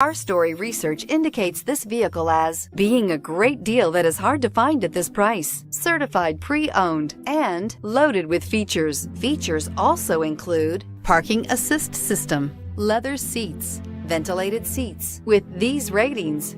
Our story research indicates this vehicle as being a great deal that is hard to find at this price. Certified pre-owned and loaded with features. Features also include parking assist system, leather seats, ventilated seats. With these ratings,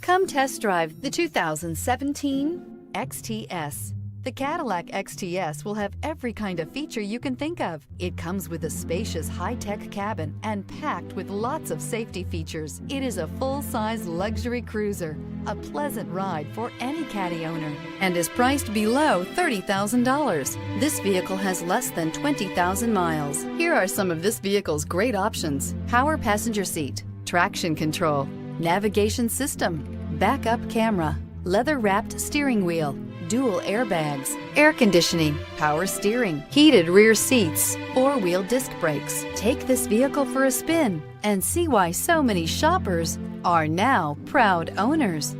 come test drive the 2017 XTS. The Cadillac XTS will have every kind of feature you can think of. It comes with a spacious high-tech cabin and packed with lots of safety features. It is a full-size luxury cruiser, a pleasant ride for any Caddy owner, and is priced below $30,000. This vehicle has less than 20,000 miles. Here are some of this vehicle's great options: power passenger seat, traction control, navigation system, backup camera, leather-wrapped steering wheel, dual airbags, air conditioning, power steering, heated rear seats, four-wheel disc brakes. Take this vehicle for a spin and see why so many shoppers are now proud owners.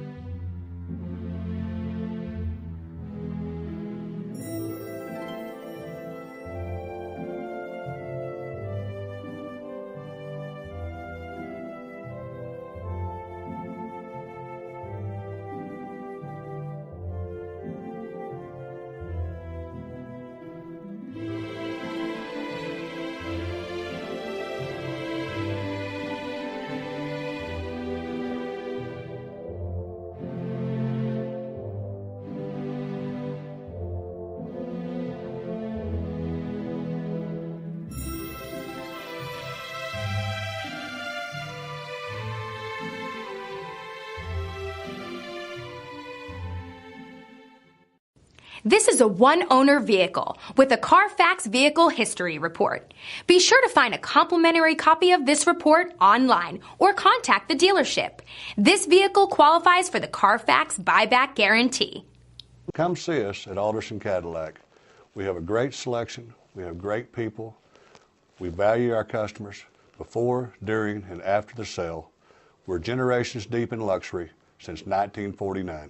This is a one-owner vehicle with a Carfax Vehicle History Report. Be sure to find a complimentary copy of this report online or contact the dealership. This vehicle qualifies for the Carfax Buyback Guarantee. Come see us at Alderson Cadillac. We have a great selection. We have great people. We value our customers before, during, and after the sale. We're generations deep in luxury since 1949.